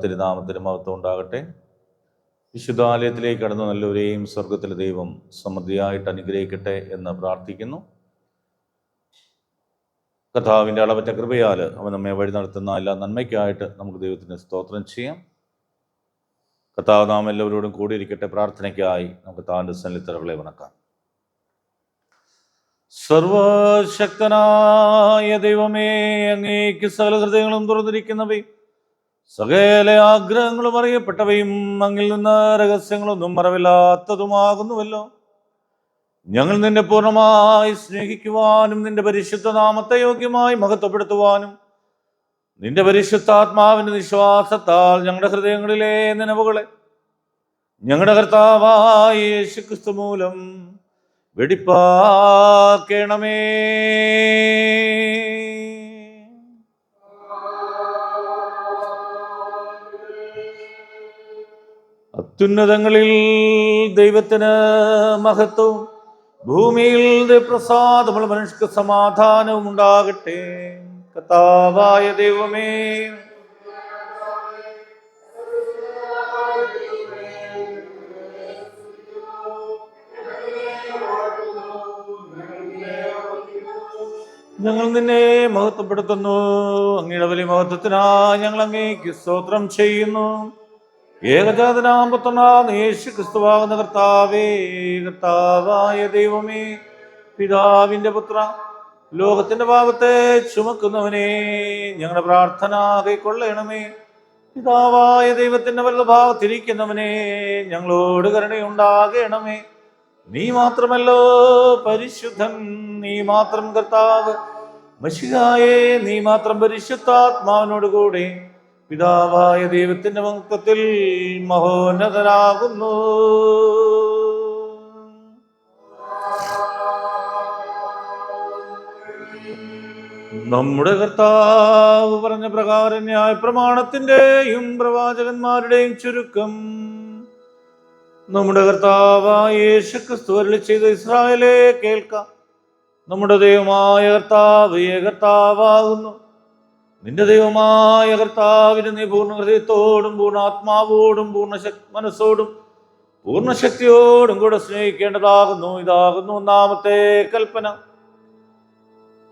തിരുനാമത്തിന് മഹത്വം ഉണ്ടാകട്ടെ. വിശുദ്ധാലയത്തിലേക്ക് കടന്ന നല്ലവരെയും സ്വർഗത്തിലെ ദൈവം സമൃദ്ധിയായിട്ട് അനുഗ്രഹിക്കട്ടെ എന്ന് പ്രാർത്ഥിക്കുന്നു. കർത്താവിൻ്റെ അളവറ്റ കൃപയാൽ അവൻ നമ്മെ വഴി നടത്തുന്ന എല്ലാ നന്മയ്ക്കായിട്ട് നമുക്ക് ദൈവത്തിന് സ്തോത്രം ചെയ്യാം. കർത്താവ് നാം എല്ലാവരോടും കൂടിയിരിക്കട്ടെ. പ്രാർത്ഥനയ്ക്കായി നമുക്ക് താൻ്റെ സന്നിധികളെ വണക്കാം. സർവശക്തനായ ദൈവമേ, അങ്ങേക്ക് സകല ഹൃദയങ്ങളും തുറന്നിരിക്കുന്നവയും സകല ആഗ്രഹങ്ങളും അറിയപ്പെട്ടവയും അങ്ങിൽ നിന്ന് രഹസ്യങ്ങളൊന്നും മറവില്ലാത്തതുമാകുന്നുവല്ലോ. ഞങ്ങൾ നിന്നെ പൂർണ്ണമായി സ്നേഹിക്കുവാനും നിന്റെ പരിശുദ്ധ നാമത്തെ യോഗ്യമായി മഹത്വപ്പെടുത്തുവാനും നിന്റെ പരിശുദ്ധാത്മാവിന്റെ നിശ്വാസത്താൽ ഞങ്ങളുടെ ഹൃദയങ്ങളിലെ നനവുകളെ ഞങ്ങളുടെ കർത്താവായ യേശുക്രിസ്തു മൂലം വെടിപ്പാക്കണമേ. അത്യുന്നതങ്ങളിൽ ദൈവത്തിന് മഹത്വവും ഭൂമിയിൽ പ്രസാദമുള്ള മനുഷ്യർക്ക് സമാധാനവും ഉണ്ടാകട്ടെ. കർത്താവായ ദൈവമേ, ഞങ്ങൾ നിന്നെ മഹത്വപ്പെടുത്തുന്നു. അങ്ങയുടെ വലിയ മഹത്വത്തിനായി ഞങ്ങൾ അങ്ങേക്ക് സ്തോത്രം ചെയ്യുന്നു. ഏകജാതനാം പുത്രനാം യേശു ക്രിസ്തുവാകുന്ന കർത്താവേ, കർത്താവായ ദൈവമേ, പിതാവിന്റെ പുത്ര, ലോകത്തിന്റെ പാപത്തെ ചുമക്കുന്നവനെ, ഞങ്ങളുടെ പ്രാർത്ഥന കൈക്കൊള്ളണമേ. പിതാവായ ദൈവത്തിന്റെ വലതുഭാഗത്തിരിക്കുന്നവനെ, ഞങ്ങളോട് കരുണയുണ്ടാകണമേ. നീ മാത്രമല്ലോ പരിശുദ്ധൻ, നീ മാത്രം കർത്താവ് മശിഹായേ, നീ മാത്രം പരിശുദ്ധാത്മാവിനോട് കൂടെ പിതാവായ ദൈവത്തിന്റെ മഹത്വത്തിൽ മഹോന്നതനാകുന്നു. നമ്മുടെ കർത്താവ് പറഞ്ഞ പ്രകാരം ന്യായപ്രമാണത്തിന്റെയും പ്രവാചകന്മാരുടെയും ചുരുക്കം നമ്മുടെ കർത്താവായ യേശുക്രിസ്തു അരുളി ചെയ്ത ഇസ്രായേലേ കേൾക്കാം. നമ്മുടെ ദൈവമായ കർത്താവ് ഏകർത്താവാകുന്നു. നിന്റെ ദൈവമായ കർത്താവിനെ നീ പൂർണ്ണ ഹൃദയത്തോടും പൂർണ്ണ ആത്മാവോടും പൂർണ്ണ മനസ്സോടും പൂർണ്ണ ശക്തിയോടും കൂടെ സ്നേഹിക്കേണ്ടതാകുന്നു. ഇതാകുന്നു ഒന്നാമത്തെ കൽപ്പന.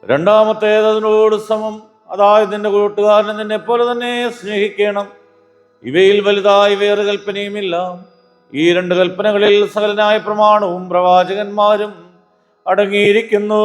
രണ്ടാമത്തേത് അതിനോട് സമം, അതായത് നിന്റെ കൂട്ടുകാരനെ നിന്നെ പോലെ തന്നെ സ്നേഹിക്കണം. ഇവയിൽ വലുതായി വേറെ കൽപ്പനയുമില്ല. ഈ രണ്ട് കൽപ്പനകളിൽ സകലനായ പ്രമാണവും പ്രവാചകന്മാരും അടങ്ങിയിരിക്കുന്നു.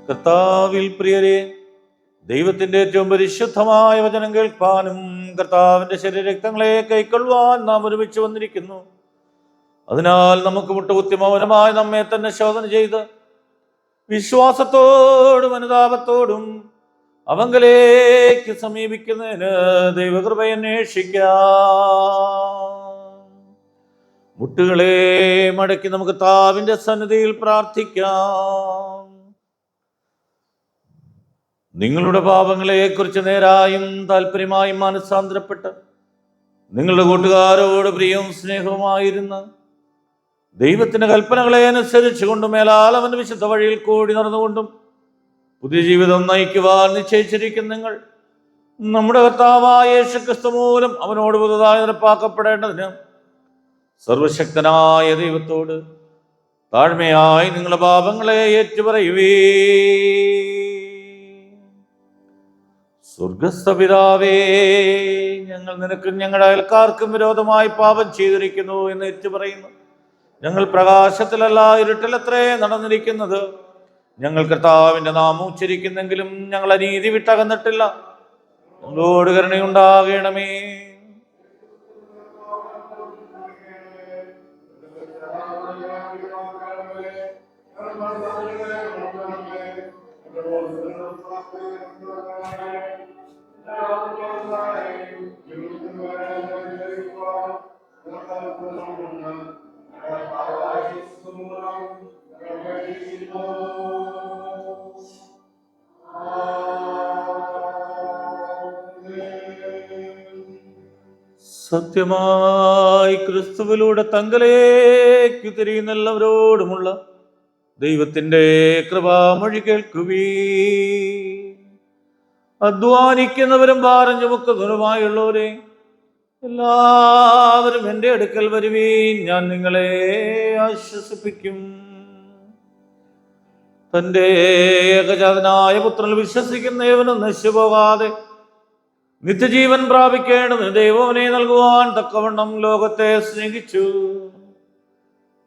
കർത്താവിൽ പ്രിയരെ, ദൈവത്തിന്റെ ഏറ്റവും പരിശുദ്ധമായ വചനം കേൾപ്പാനും കർത്താവിന്റെ ശരീരരക്തങ്ങളെ കൈക്കൊള്ളുവാൻ നാം ഒരുമിച്ച് വന്നിരിക്കുന്നു. അതിനാൽ നമുക്ക് മുട്ടുകുത്തി മൗനമായി നമ്മെ തന്നെ ശോധന ചെയ്ത് വിശ്വാസത്തോടും അനുതാപത്തോടും അവങ്കലേക്ക് സമീപിക്കുന്നതിന് ദൈവകൃപ അന്വേഷിക്കാം. മുട്ടുകളെ മടക്കി നമുക്ക് കർത്താവിന്റെ സന്നിധിയിൽ പ്രാർത്ഥിക്കാം. നിങ്ങളുടെ പാപങ്ങളെ കുറിച്ച് നേരായും താല്പര്യമായും മനസ്സാന്തരപ്പെട്ട് നിങ്ങളുടെ കൂട്ടുകാരോട് പ്രിയവും സ്നേഹവുമായിരുന്ന ദൈവത്തിന്റെ കൽപ്പനകളെ അനുസരിച്ചുകൊണ്ടും മേലാൽ അവന്റെ വിശുദ്ധ വഴിയിൽ കൂടി നടന്നുകൊണ്ടും പുതിയ ജീവിതം നയിക്കുവാൻ നിശ്ചയിച്ചിരിക്കുന്ന നിങ്ങൾ നമ്മുടെ കർത്താവായ യേശുക്രിസ്തു മൂലം അവനോട് പുതുതായി നിരപ്പാക്കപ്പെടേണ്ടതിന് സർവശക്തനായ ദൈവത്തോട് താഴ്മയായി നിങ്ങളുടെ പാപങ്ങളെ ഏറ്റുപറയുവേ. സ്വർഗസ്ഥ പിതാവേ, ഞങ്ങൾ നിനക്കും ഞങ്ങളുടെ അയൽക്കാർക്കും വിരോധമായി പാപം ചെയ്തിരിക്കുന്നു എന്ന് ഏറ്റുപറയുന്നു. ഞങ്ങൾ പ്രകാശത്തിലല്ല ഇരുട്ടിലത്രേ നടന്നിരിക്കുന്നത്. ഞങ്ങൾ കർത്താവിന്റെ നാമം ഉച്ചരിക്കുന്നെങ്കിലും ഞങ്ങൾ അനീതി വിട്ടകന്നിട്ടില്ല. ഞങ്ങളോട് കരുണയുണ്ടാകണമേ. സത്യമായി ക്രിസ്തുവിലൂടെ തങ്കലേക്ക് തിരിയുന്ന എല്ലാവരോടുമുള്ള ദൈവത്തിന്റെ കൃപാമൊഴി കേൾക്കുവീ. അധ്വാനിക്കുന്നവരും ഭാരം ചുമക്കുന്നവരുമായുള്ളവരെ എല്ലാവരും എൻ്റെ അടുക്കൽ വരുവീൻ, ഞാൻ നിങ്ങളെ ആശ്വസിപ്പിക്കും. തൻ്റെ ഏകജാതനായ പുത്രനിൽ വിശ്വസിക്കുന്ന ഏവനും നശിച്ചുപോകാതെ നിത്യജീവൻ പ്രാപിക്കേണ്ടതിന് ദൈവവനെ നൽകുവാൻ തക്കവണ്ണം ലോകത്തെ സ്നേഹിച്ചു.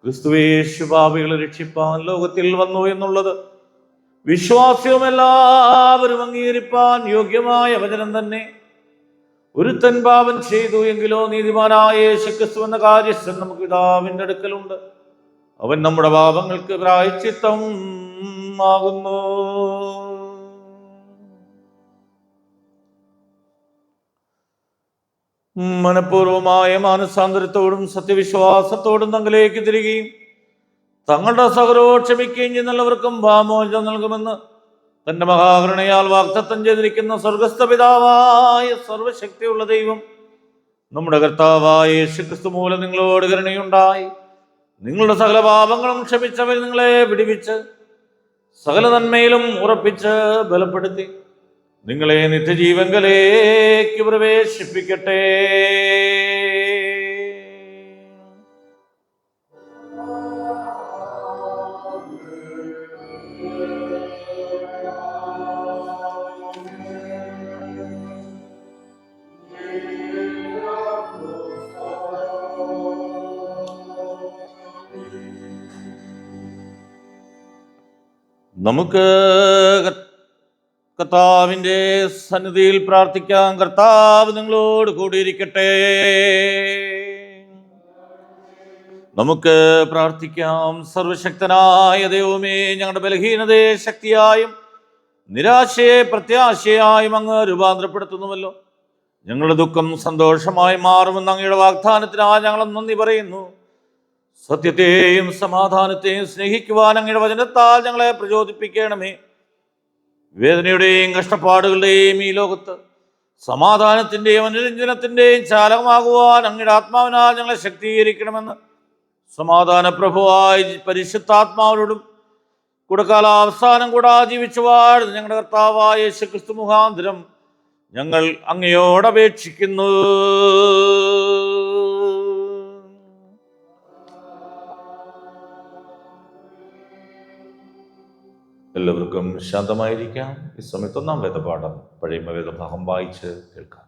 ക്രിസ്തുവേശു പാപികളെ രക്ഷിപ്പാൻ ലോകത്തിൽ വന്നു എന്നുള്ളത് വിശ്വാസ്യവും എല്ലാവരും അംഗീകരിപ്പാൻ യോഗ്യമായ വചനം തന്നെ. ഒരുത്തൻ പാപം ചെയ്തു എങ്കിലോ നീതിമാനായ യേശുക്രിസ്തു എന്ന കാര്യസ്ഥൻ നമുക്ക് പിതാവിന്റെ അടുക്കലുണ്ട്. അവൻ നമ്മുടെ പാപങ്ങൾക്ക് പ്രായശ്ചിത്തം ആകുന്നു. മനഃപൂർവമായ മാനസാന്തരത്തോടും സത്യവിശ്വാസത്തോടും തങ്ങളിലേക്ക് തിരികെയും തങ്ങളുടെ സഹോദരരോട് ക്ഷമിക്കുകയും ചെയ്യുന്നവർക്കും പാപമോചനം നൽകുമെന്ന് തന്റെ മഹാകരുണയാൽ വാഗ്ദത്തം ചെയ്തിരിക്കുന്ന സ്വർഗസ്ഥ പിതാവായ സർവശക്തിയുള്ള ദൈവം നമ്മുടെ കർത്താവായ യേശുക്രിസ്തു മൂലം നിങ്ങളോട് കരുണയുണ്ടായി നിങ്ങളുടെ സകല പാപങ്ങളും ക്ഷമിച്ചവർ നിങ്ങളെ വിടുവിച്ച് സകല നന്മയിലും ഉറപ്പിച്ച് ബലപ്പെടുത്തി നിങ്ങളെ നിത്യജീവങ്കലേക്ക് പ്രവേശിപ്പിക്കട്ടെ. നമുക്ക് കർത്താവിൻ്റെ സന്നിധിയിൽ പ്രാർത്ഥിക്കാം. കർത്താവ് നിങ്ങളോട് കൂടിയിരിക്കട്ടെ. നമുക്ക് പ്രാർത്ഥിക്കാം. സർവശക്തനായ ദൈവമേ, ഞങ്ങളുടെ ബലഹീനതയെ ശക്തിയായും നിരാശയെ പ്രത്യാശയായും അങ്ങ് രൂപാന്തരപ്പെടുത്തുന്നുവല്ലോ. ഞങ്ങളുടെ ദുഃഖം സന്തോഷമായി മാറുമെന്ന് അങ്ങയുടെ വാഗ്ദാനത്തിനായി ഞങ്ങൾ നന്ദി പറയുന്നു. സത്യത്തെയും സമാധാനത്തെയും സ്നേഹിക്കുവാൻ അങ്ങയുടെ വചനത്താൽ ഞങ്ങളെ പ്രചോദിപ്പിക്കണമേ. വേദനയുടെയും കഷ്ടപ്പാടുകളുടെയും ഈ ലോകത്ത് സമാധാനത്തിൻ്റെയും അനുരഞ്ജനത്തിൻ്റെയും ചാലകമാകുവാൻ അങ്ങയുടെ ആത്മാവിനാൽ ഞങ്ങളെ ശക്തീകരിക്കണമെന്ന് സമാധാന പ്രഭുവായി പരിശുദ്ധാത്മാവിനോടും കൂടെ കാലാവസാനം കൂടാ ജീവിച്ചു വാഴുന്ന ഞങ്ങളുടെ കർത്താവായ യേശുക്രിസ്തു മുഖാന്തരം ഞങ്ങൾ അങ്ങയോട് അപേക്ഷിക്കുന്നു. എല്ലാവർക്കും ശാന്തമായിരിക്കാം. ഈ സമയത്ത് ഒന്നാം വേദപാഠം പഴയ വേദഭാഗം വായിച്ച് കേൾക്കാം.